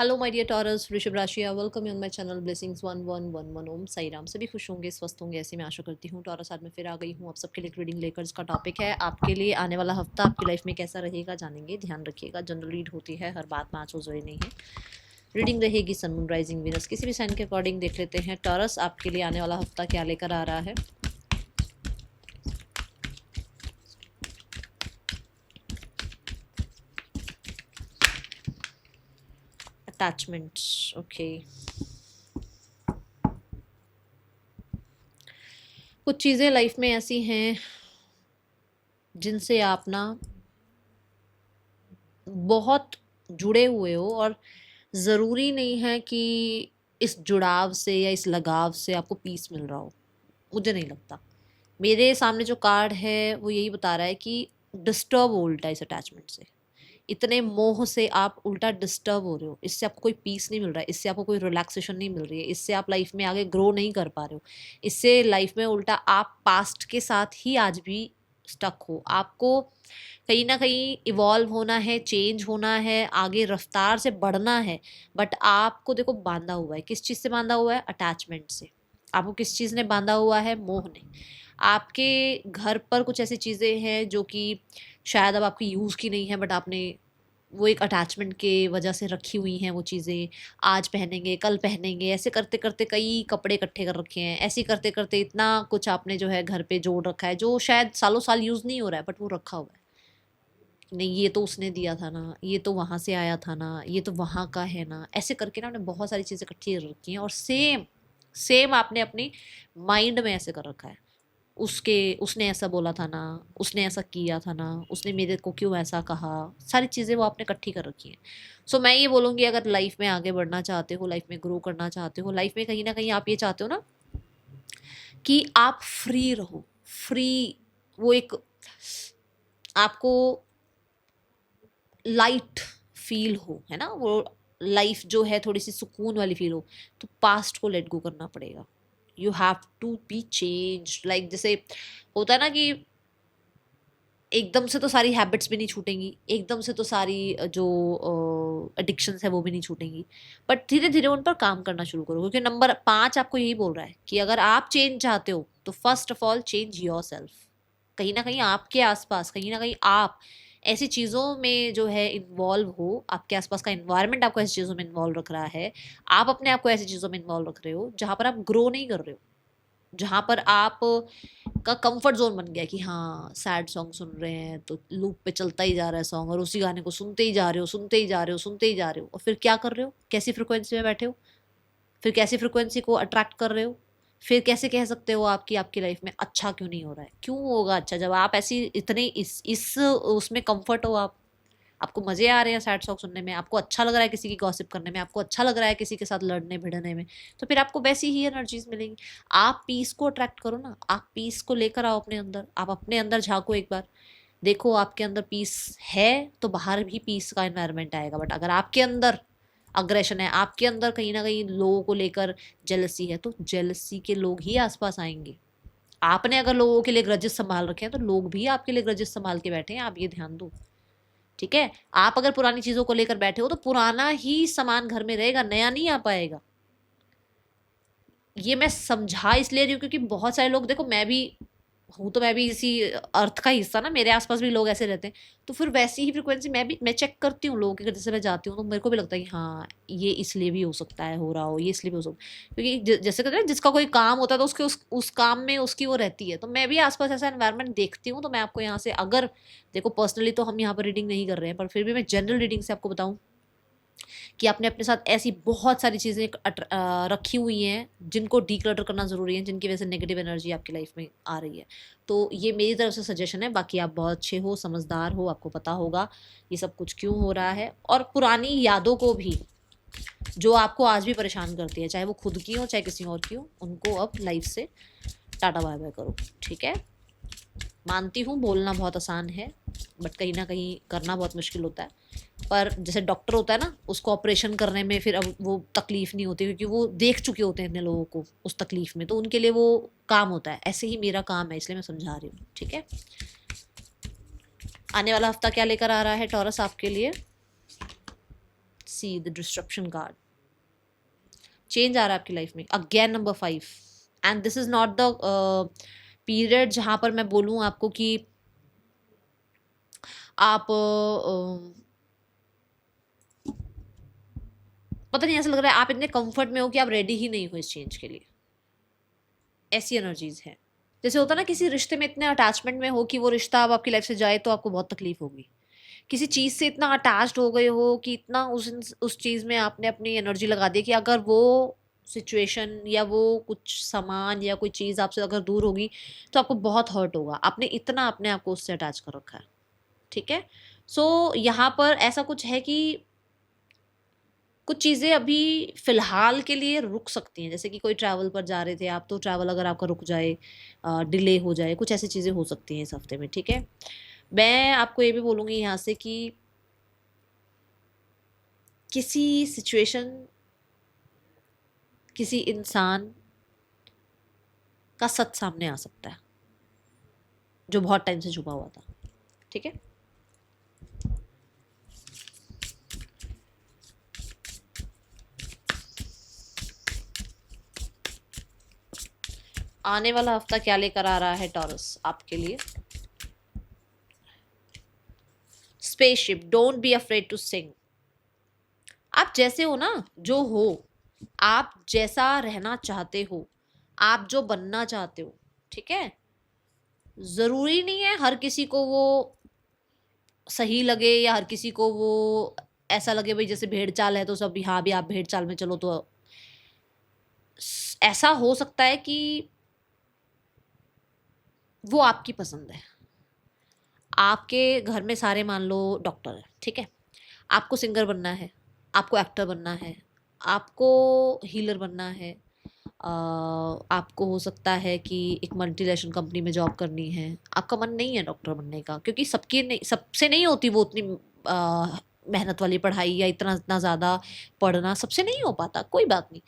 Hello my dear taurus, वृषभ राशि, welcome you on my channel blessings 1111। ओम साई राम। सभी खुश होंगे, स्वस्थ होंगे, ऐसी मैं आशा करती हूँ। टॉरस, आज मैं फिर आ गई हूँ आप सबके लिए रीडिंग लेकर। इसका टॉपिक है आपके लिए आने वाला हफ्ता आपकी लाइफ में कैसा रहेगा, जानेंगे। ध्यान रखिएगा, जनरल रीड होती है, हर बात में आंसू जरूरी नहीं है। रीडिंग रहेगी सन, मून, राइजिंग, वीनस, किसी भी साइन के अकॉर्डिंग देख लेते हैं। टॉरस, आपके लिए आने वाला हफ्ता क्या लेकर आ रहा है। Attachments, okay. कुछ चीज़ें लाइफ में ऐसी हैं जिनसे आप ना बहुत जुड़े हुए हो, और ज़रूरी नहीं है कि इस जुड़ाव से या इस लगाव से आपको पीस मिल रहा हो। मुझे नहीं लगता। मेरे सामने जो कार्ड है वो यही बता रहा है कि डिस्टर्ब हो उल्टा इस अटैचमेंट से। इतने मोह से आप उल्टा डिस्टर्ब हो रहे हो। इससे आपको कोई पीस नहीं मिल रहा है, इससे आपको कोई रिलैक्सेशन नहीं मिल रही है, इससे आप लाइफ में आगे ग्रो नहीं कर पा रहे हो। इससे लाइफ में उल्टा आप पास्ट के साथ ही आज भी स्टक हो। आपको कहीं ना कहीं इवॉल्व होना है, चेंज होना है, आगे रफ्तार से बढ़ना है। बट आपको देखो बांधा हुआ है, किस चीज़ से बांधा हुआ है? अटैचमेंट से। आपको किस चीज़ ने बांधा हुआ है? मोह ने। आपके घर पर कुछ ऐसी चीज़ें हैं जो कि शायद अब आपकी यूज़ की नहीं है, बट आपने वो एक अटैचमेंट के वजह से रखी हुई हैं वो चीज़ें। आज पहनेंगे, कल पहनेंगे, ऐसे करते करते कई कपड़े इकट्ठे कर रखे हैं। ऐसे करते करते इतना कुछ आपने जो है घर पे जोड़ रखा है, जो शायद सालों साल यूज़ नहीं हो रहा है, बट वो रखा हुआ है। नहीं, ये तो उसने दिया था ना, ये तो वहाँ से आया था ना, ये तो वहाँ का है ना। ऐसे करके ना आपने बहुत सारी चीज़ें इकट्ठी कर रखी हैं, और सेम सेम आपने अपनी माइंड में ऐसे कर रखा है। उसके उसने ऐसा बोला था ना, उसने ऐसा किया था ना, उसने मेरे को क्यों ऐसा कहा। सारी चीज़ें वो आपने इकट्ठी कर रखी हैं। सो मैं ये बोलूँगी, अगर लाइफ में आगे बढ़ना चाहते हो, लाइफ में ग्रो करना चाहते हो, लाइफ में कहीं ना कहीं आप ये चाहते हो ना कि आप फ्री रहो। फ्री, वो एक आपको लाइट फील हो, है ना, वो लाइफ जो है थोड़ी सी सुकून वाली फील हो, तो पास्ट को लेट गो करना पड़ेगा। You have to be change. Like जैसे होता है ना कि एकदम से तो सारी हैबिट्स भी नहीं छूटेंगी, एकदम से तो सारी जो एडिक्शंस है वो भी नहीं छूटेंगी। बट धीरे धीरे उन पर काम करना शुरू करो, क्योंकि नंबर 5 आपको यही बोल रहा है कि अगर आप चेंज चाहते हो तो first of all change your self. कहीं ना कहीं आपके आसपास, कहीं ना कहीं आप ऐसी चीज़ों में जो है इन्वॉल्व हो, आपके आसपास का इन्वायरमेंट आपको ऐसी चीज़ों में इन्वॉल्व रख रहा है। आप अपने आप को ऐसी चीज़ों में इन्वॉल्व रख रहे हो जहाँ पर आप ग्रो नहीं कर रहे हो, जहाँ पर आप का कंफर्ट जोन बन गया कि हाँ सैड सॉन्ग सुन रहे हैं तो लूप पे चलता ही जा रहा है सॉन्ग, और उसी गाने को सुनते ही जा रहे हो, सुनते ही जा रहे हो, सुनते ही जा रहे हो। और फिर क्या कर रहे हो? कैसी फ्रिक्वेंसी में बैठे हो? फिर कैसी फ्रिक्वेंसी को अट्रैक्ट कर रहे हो? फिर कैसे कह सकते हो आपकी आपकी लाइफ में अच्छा क्यों नहीं हो रहा है? क्यों होगा अच्छा जब आप ऐसी इतने इस उसमें कंफर्ट हो। आप आपको मजे आ रहे हैं सैड सॉन्ग सुनने में, आपको अच्छा लग रहा है किसी की गॉसिप करने में, आपको अच्छा लग रहा है किसी के साथ लड़ने भिड़ने में, तो फिर आपको वैसी ही एनर्जीज मिलेंगी। आप पीस को अट्रैक्ट करो ना, आप पीस को लेकर आओ अपने अंदर। आप अपने अंदर झांको एक बार, देखो आपके अंदर पीस है तो बाहर भी पीस का एनवायरनमेंट आएगा। बट अगर आपके अंदर अग्रेशन है, आपके अंदर कहीं ना कहीं लोगों को लेकर जेलसी है, तो जेलसी के लोग ही आसपास आएंगे। आपने अगर लोगों के लिए ग्रजेस संभाल रखे हैं तो लोग भी आपके लिए ग्रजेस संभाल के बैठे हैं, आप ये ध्यान दो। ठीक है, आप अगर पुरानी चीजों को लेकर बैठे हो तो पुराना ही सामान घर में रहेगा, नया नहीं आ पाएगा। ये मैं समझा इसलिए रही हूँ क्योंकि बहुत सारे लोग, देखो मैं भी हूँ, तो मैं भी इसी अर्थ का हिस्सा ना, मेरे आसपास भी लोग ऐसे रहते हैं। तो फिर वैसी ही फ्रिक्वेंसी मैं चेक करती हूँ लोगों के घर, जैसे मैं जाती हूँ तो मेरे को भी लगता है कि हाँ ये इसलिए भी हो सकता है हो रहा हो, ये इसलिए भी हो सकता है, क्योंकि जैसे कहते हैं जिसका कोई काम होता है तो उसके उस काम में उसकी वो रहती है। तो मैं भी आसपास ऐसा एनवायरनमेंट देखती हूँ। तो मैं आपको यहाँ से, अगर देखो पर्सनली तो हम यहाँ पर रीडिंग नहीं कर रहे हैं, पर फिर भी मैं जनरल रीडिंग से आपको बताऊँ कि आपने अपने साथ ऐसी बहुत सारी चीज़ें रखी हुई हैं जिनको डीक्लटर करना ज़रूरी है, जिनकी वजह से नेगेटिव एनर्जी आपकी लाइफ में आ रही है। तो ये मेरी तरफ से सजेशन है। बाकी आप बहुत अच्छे हो, समझदार हो, आपको पता होगा ये सब कुछ क्यों हो रहा है। और पुरानी यादों को भी, जो आपको आज भी परेशान करती है, चाहे वो खुद की हो चाहे किसी और की हो, उनको अब लाइफ से टाटा बाय बाय करो। ठीक है, मानती हूँ बोलना बहुत आसान है, बट कहीं ना कहीं करना बहुत मुश्किल होता है। पर जैसे डॉक्टर होता है ना, उसको ऑपरेशन करने में फिर अब वो तकलीफ नहीं होती, क्योंकि वो देख चुके होते हैं इतने लोगों को उस तकलीफ में, तो उनके लिए वो काम होता है। ऐसे ही मेरा काम है, इसलिए मैं समझा रही हूँ। ठीक है, आने वाला हफ्ता क्या लेकर आ रहा है टॉरस आपके लिए? See the disruption card, change आ रहा है आपकी लाइफ में again, number 5। And this is not the period जहां पर मैं बोलूं आपको कि आप पता नहीं, ऐसा लग रहा है आप इतने कंफर्ट में हो कि आप रेडी ही नहीं हो इस चेंज के लिए, ऐसी एनर्जीज है। जैसे होता है ना किसी रिश्ते में इतने अटैचमेंट में हो कि वो रिश्ता अब आपकी लाइफ से जाए तो आपको बहुत तकलीफ होगी। किसी चीज़ से इतना अटैच्ड हो गए हो कि इतना उस चीज़ में आपने अपनी एनर्जी लगा दी कि अगर वो सिचुएशन या वो कुछ सामान या कोई चीज़ आपसे अगर दूर होगी तो आपको बहुत हर्ट होगा। आपने इतना अपने आप को उससे अटैच कर रखा है, ठीक है। सो यहाँ पर ऐसा कुछ है कि कुछ चीज़ें अभी फ़िलहाल के लिए रुक सकती हैं। जैसे कि कोई ट्रैवल पर जा रहे थे आप, तो ट्रैवल अगर आपका रुक जाए, डिले हो जाए, कुछ ऐसी चीज़ें हो सकती हैं इस हफ्ते में, ठीक है। मैं आपको ये भी बोलूँगी यहाँ से कि किसी सिचुएशन, किसी इंसान का सच सामने आ सकता है जो बहुत टाइम से छुपा हुआ था, ठीक है। आने वाला हफ्ता क्या लेकर आ रहा है टॉरस आपके लिए? Spaceship, don't be afraid to sing. आप जैसे हो ना, जो हो, आप जैसा रहना चाहते हो, आप जो बनना चाहते हो, ठीक है। जरूरी नहीं है हर किसी को वो सही लगे या हर किसी को वो ऐसा लगे भाई जैसे भेड़ चाल है तो सब हाँ भी आप भेड़ चाल में चलो। तो ऐसा हो सकता है कि वो आपकी पसंद है। आपके घर में सारे मान लो डॉक्टर है, ठीक है। आपको सिंगर बनना है, आपको एक्टर बनना है, आपको हीलर बनना है, आपको हो सकता है कि एक मल्टीनेशनल कंपनी में जॉब करनी है। आपका मन नहीं है डॉक्टर बनने का, क्योंकि सबकी नहीं, सबसे नहीं होती वो उतनी मेहनत वाली पढ़ाई या इतना इतना ज़्यादा पढ़ना सबसे नहीं हो पाता, कोई बात नहीं।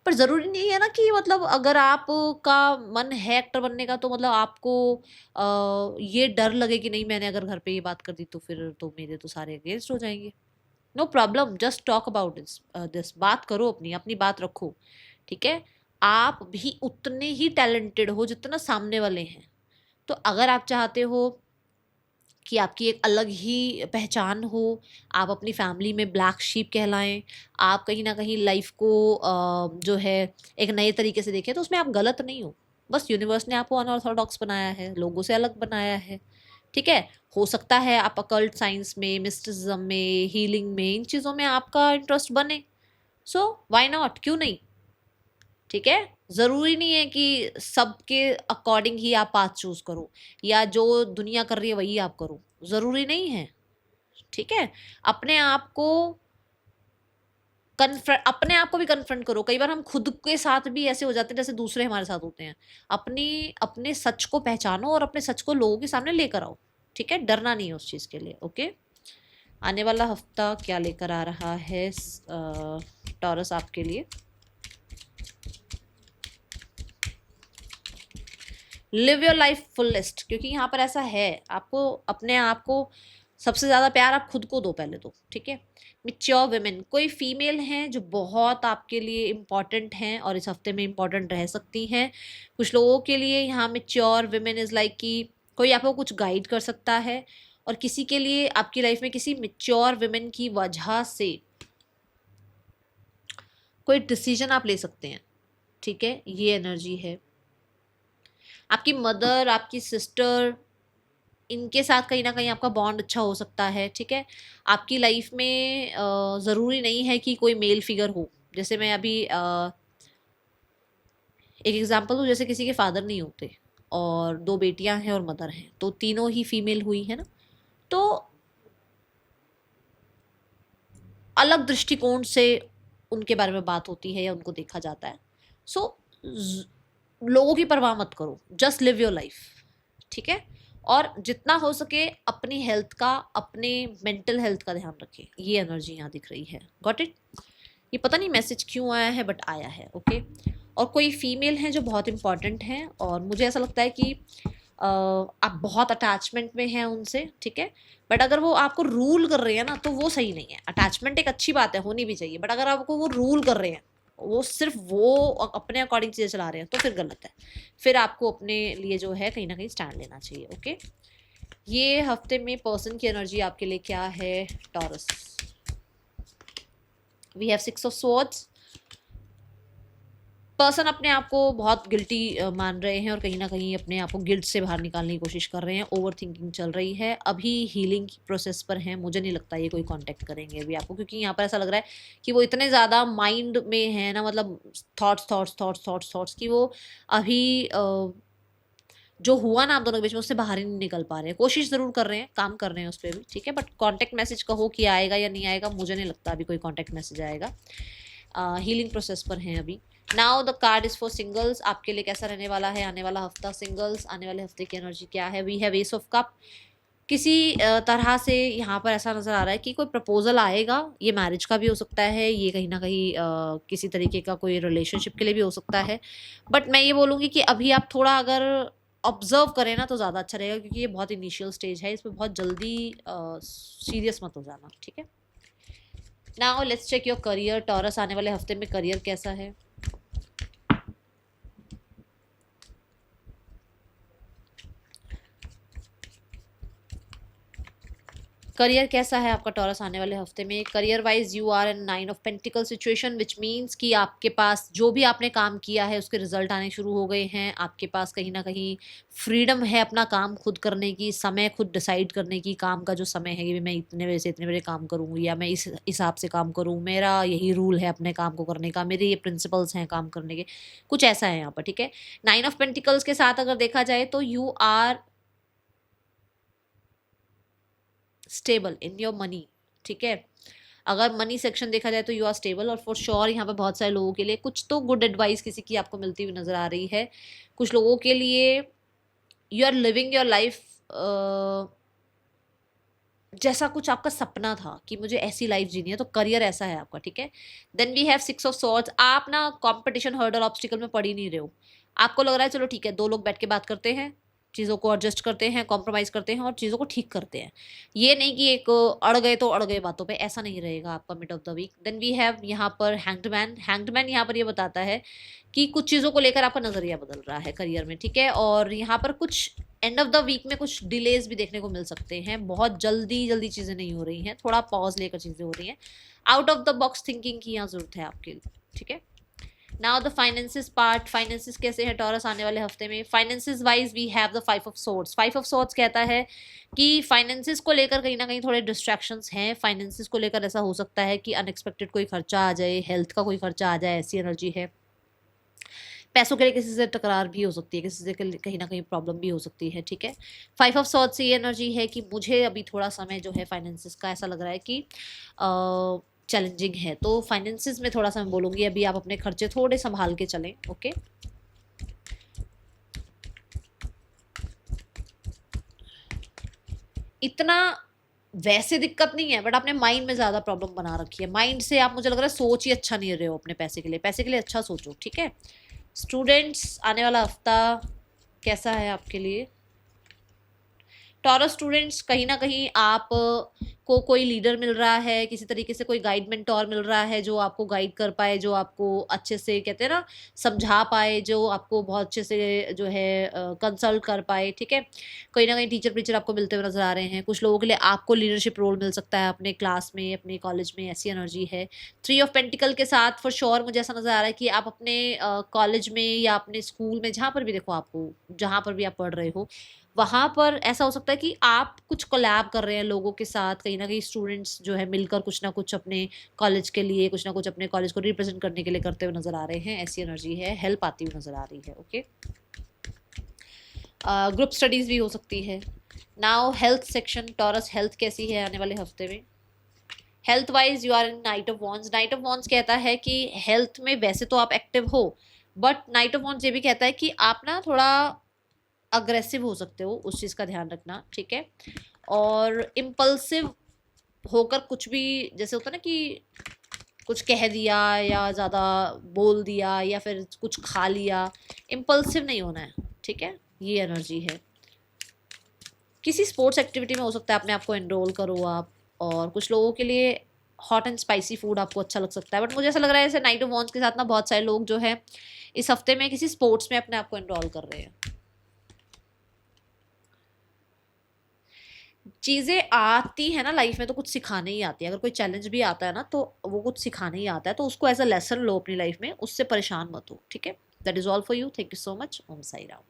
पर ज़रूरी नहीं है ना कि मतलब अगर आपका मन है एक्टर बनने का तो मतलब आपको ये डर लगे कि नहीं मैंने अगर घर पे ये बात कर दी तो फिर तो मेरे तो सारे अगेंस्ट हो जाएंगे। No problem, just talk about this, बात करो, अपनी अपनी बात रखो, ठीक है। आप भी उतने ही टैलेंटेड हो जितना सामने वाले हैं। तो अगर आप चाहते हो कि आपकी एक अलग ही पहचान हो, आप अपनी फैमिली में ब्लैक शीप कहलाएं, आप कहीं ना कहीं लाइफ को जो है एक नए तरीके से देखें, तो उसमें आप गलत नहीं हो। बस यूनिवर्स ने आपको अनऑर्थोडॉक्स बनाया है, लोगों से अलग बनाया है, ठीक है। हो सकता है आप अकल्ट साइंस में, मिस्टिसिज्म में, हीलिंग में, इन चीज़ों में आपका इंटरेस्ट बने। सो व्हाई नॉट, क्यों नहीं, ठीक है। जरूरी नहीं है कि सबके अकॉर्डिंग ही आप पाथ चूज करो या जो दुनिया कर रही है वही आप करो, जरूरी नहीं है, ठीक है। अपने आप को अपने आप को भी कन्फ्रंट करो। कई बार हम खुद के साथ भी ऐसे हो जाते हैं जैसे दूसरे हमारे साथ होते हैं। अपनी अपने सच को पहचानो और अपने सच को लोगों के सामने लेकर आओ, ठीक है। डरना नहीं है उस चीज के लिए, ओके। आने वाला हफ्ता क्या लेकर आ रहा है टॉरस आपके लिए? लिव योर लाइफ फुलेस्ट, क्योंकि यहाँ पर ऐसा है, आपको अपने आप को सबसे ज़्यादा प्यार आप खुद को दो पहले तो, ठीक है। मिच्योर वुमेन, कोई फीमेल हैं जो बहुत आपके लिए इम्पॉर्टेंट हैं और इस हफ्ते में इम्पॉर्टेंट रह सकती हैं। कुछ लोगों के लिए यहाँ मिच्योर वुमेन इज़ लाइक कि कोई आपको कुछ गाइड कर सकता है, और किसी के लिए आपकी लाइफ में किसी मिच्योर वुमेन की वजह से कोई डिसीजन आप ले सकते हैं, ठीक है। ये एनर्जी है। आपकी मदर, आपकी सिस्टर, इनके साथ कहीं ना कहीं आपका बॉन्ड अच्छा हो सकता है, ठीक है। आपकी लाइफ में ज़रूरी नहीं है कि कोई मेल फिगर हो। जैसे मैं अभी एक एग्जांपल दूँ, जैसे किसी के फादर नहीं होते और 2 बेटियां हैं और मदर हैं, तो तीनों ही फीमेल हुई है ना, तो अलग दृष्टिकोण से उनके बारे में बात होती है या उनको देखा जाता है। सो लोगों की परवाह मत करो, जस्ट लिव योर लाइफ, ठीक है। और जितना हो सके अपनी हेल्थ का, अपने मेंटल हेल्थ का ध्यान रखें। ये एनर्जी यहाँ दिख रही है, गॉट इट। ये पता नहीं मैसेज क्यों आया है बट आया है, ओके। और कोई फीमेल हैं जो बहुत इंपॉर्टेंट हैं और मुझे ऐसा लगता है कि आप बहुत अटैचमेंट में हैं उनसे, ठीक है, बट अगर वो आपको रूल कर रहे हैं ना तो वो सही नहीं है। अटैचमेंट एक अच्छी बात है, होनी भी चाहिए, बट अगर आपको वो रूल कर रहे हैं, वो सिर्फ वो अपने अकॉर्डिंग चीज़ें चला रहे हैं, तो फिर गलत है। फिर आपको अपने लिए जो है कहीं ना कहीं स्टैंड लेना चाहिए। ओके, ये हफ्ते में पर्सन की एनर्जी आपके लिए क्या है Taurus? We have 6 of swords. Person अपने आप को बहुत गिल्टी मान रहे हैं और कहीं ना कहीं अपने आप को गिल्ट से बाहर निकालने की कोशिश कर रहे हैं। ओवर थिंकिंग चल रही है, अभी हीलिंग प्रोसेस पर हैं। मुझे नहीं लगता ये कोई कांटेक्ट करेंगे अभी आपको, क्योंकि यहाँ पर ऐसा लग रहा है कि वो इतने ज़्यादा माइंड में है ना, मतलब थॉट्स कि वो अभी जो हुआ ना आप दोनों के बीच में उससे बाहर ही नहीं निकल पा रहे हैं। कोशिश ज़रूर कर रहे हैं, काम कर रहे हैं उस पर भी, ठीक है, बट कॉन्टेक्ट मैसेज कहो कि आएगा या नहीं आएगा, मुझे नहीं लगता अभी कोई कॉन्टेक्ट मैसेज आएगा। हीलिंग प्रोसेस पर हैं अभी। Now the card is for singles. आपके लिए कैसा रहने वाला है आने वाला हफ्ता सिंगल्स? आने वाले हफ्ते की एनर्जी क्या है? We have ace of cup. किसी तरह से यहाँ पर ऐसा नज़र आ रहा है कि कोई प्रपोजल आएगा। ये मैरिज का भी हो सकता है, ये कहीं ना कहीं किसी तरीके का कोई रिलेशनशिप के लिए भी हो सकता है, बट मैं ये बोलूँगी कि अभी आप थोड़ा अगर ऑब्जर्व करें ना तो ज़्यादा अच्छा रहेगा, क्योंकि ये बहुत इनिशियल स्टेज है, इसमें बहुत जल्दी सीरियस मत हो जाना, ठीक है। Now let's check your career Taurus. आने वाले हफ्ते में करियर कैसा है? करियर कैसा है आपका टॉरस आने वाले हफ्ते में? Career wise you are in 9 of pentacle situation, which means कि आपके पास जो भी आपने काम किया है उसके रिजल्ट आने शुरू हो गए हैं। आपके पास कहीं ना कहीं फ्रीडम है अपना काम खुद करने की, समय खुद डिसाइड करने की, काम का जो समय है कि मैं इतने बजे से इतने बजे काम करूँ या मैं इस हिसाब से काम करूँ, मेरा यही रूल है अपने काम को करने का, मेरे ये प्रिंसिपल्स हैं काम करने के, कुछ ऐसा है यहाँ पर, ठीक है। 9 ऑफ पेंटिकल्स के साथ अगर देखा जाए तो you are stable in your money, ठीक है। अगर मनी सेक्शन देखा जाए तो यू आर स्टेबल, और फॉर श्योर यहाँ पे बहुत सारे लोगों के लिए कुछ तो गुड एडवाइस किसी की आपको मिलती हुई नजर आ रही है। कुछ लोगों के लिए you are living your life जैसा कुछ आपका सपना था कि मुझे ऐसी लाइफ जीनी है, तो करियर ऐसा है आपका, ठीक है। Then we have 6 of swords. आप ना कंपटीशन हर्डल ऑब्स्टिकल में पड़ ही नहीं रहे हो। आपको लग रहा है चलो ठीक है, दो लोग बैठ के बात करते हैं, चीज़ों को एडजस्ट करते हैं, कॉम्प्रोमाइज़ करते हैं और चीज़ों को ठीक करते हैं। ये नहीं कि एक अड़ गए तो अड़ गए बातों पे, ऐसा नहीं रहेगा आपका mid of the week. Then we have यहाँ पर हैंग्ड मैन यहाँ पर ये बताता है कि कुछ चीज़ों को लेकर आपका नज़रिया बदल रहा है करियर में, ठीक है। और यहाँ पर कुछ एंड ऑफ द वीक में कुछ डिलेज भी देखने को मिल सकते हैं, बहुत जल्दी जल्दी चीज़ें नहीं हो रही हैं, थोड़ा पॉज लेकर चीज़ें हो रही हैं। Out of the box thinking की यहाँ ज़रूरत है आपके लिए, ठीक है। Now the finances part. Finances कैसे है टॉरस आने वाले हफ्ते में? Finances wise we have the 5 of swords. 5 of swords कहता है कि फाइनेंसिस को लेकर कहीं ना कहीं थोड़े डिस्ट्रैक्शंस हैं। फाइनेंसिस को लेकर ऐसा हो सकता है कि अनएक्सपेक्टेड कोई खर्चा आ जाए, हेल्थ का कोई खर्चा आ जाए, ऐसी एनर्जी है। पैसों के लिए किसी से टकरार भी हो सकती है, किसी से कहीं ना कहीं प्रॉब्लम भी हो सकती है, ठीक है। 5 ऑफ सॉर्ड्स से ये एनर्जी है कि मुझे अभी थोड़ा समय जो है फाइनेंसिस का ऐसा लग रहा है कि चैलेंजिंग है, तो फाइनेंसिस में थोड़ा सा मैं बोलूँगी अभी आप अपने खर्चे थोड़े संभाल के चलें, ओके। इतना वैसे दिक्कत नहीं है, बट आपने माइंड में ज़्यादा प्रॉब्लम बना रखी है। माइंड से आप, मुझे लग रहा है, सोच ही अच्छा नहीं रहे हो अपने पैसे के लिए। पैसे के लिए अच्छा सोचो, ठीक है। स्टूडेंट्स आने वाला हफ्ता कैसा है आपके लिए? टॉरस स्टूडेंट्स, कहीं ना कहीं आप को कोई लीडर मिल रहा है, किसी तरीके से कोई गाइड मेंटोर मिल रहा है जो आपको गाइड कर पाए, जो आपको अच्छे से कहते हैं ना समझा पाए, जो आपको बहुत अच्छे से जो है कंसल्ट कर पाए, ठीक है। कहीं ना कहीं टीचर वीचर आपको मिलते हुए नजर आ रहे हैं। कुछ लोगों के लिए आपको लीडरशिप रोल मिल सकता है अपने क्लास में, अपने कॉलेज में, ऐसी एनर्जी है। 3 ऑफ पेंटिकल के साथ फॉर श्योर मुझे ऐसा नजर आ रहा है कि आप अपने कॉलेज में या अपने स्कूल में, जहाँ पर भी देखो आपको, जहाँ पर भी आप पढ़ रहे हो, वहाँ पर ऐसा हो सकता है कि आप कुछ कोलैब कर रहे हैं लोगों के साथ, कहीं ना कहीं स्टूडेंट्स जो है मिलकर कुछ ना कुछ अपने कॉलेज के लिए, कुछ ना कुछ अपने कॉलेज को रिप्रेजेंट करने के लिए करते हुए नजर आ रहे हैं, ऐसी एनर्जी है। हेल्प आती हुई नजर आ रही है, ओके। ग्रुप स्टडीज भी हो सकती है। Now health section Taurus, health कैसी है आने वाले हफ्ते में? Health wise you are in knight of wands. Knight of wands कहता है कि हेल्थ में वैसे तो आप एक्टिव हो, बट नाइट ऑफ वॉन्ड्स ये भी कहता है कि आप ना थोड़ा अग्रेसिव हो सकते हो, उस चीज़ का ध्यान रखना, ठीक है। और इम्पल्सिव होकर कुछ भी, जैसे होता है ना कि कुछ कह दिया या ज़्यादा बोल दिया या फिर कुछ खा लिया, इम्पल्सिव नहीं होना है, ठीक है, ये एनर्जी है। किसी स्पोर्ट्स एक्टिविटी में हो सकता है अपने आप को एनरोल करो आप, और कुछ लोगों के लिए हॉट एंड स्पाइसी फूड आपको अच्छा लग सकता है, बट मुझे ऐसा लग रहा है जैसे नाइट ऑफ वॉन्स के साथ ना बहुत सारे लोग जो है इस हफ्ते में किसी स्पोर्ट्स में अपने आप को एनरोल कर रहे हैं। चीजें आती है ना लाइफ में तो कुछ सिखाने ही आती है, अगर कोई चैलेंज भी आता है ना तो वो कुछ सिखाने ही आता है, तो उसको एज अ लेसन लो अपनी लाइफ में, उससे परेशान मत हो, ठीक है। That is all for you, thank you so much, Om Sai Ram.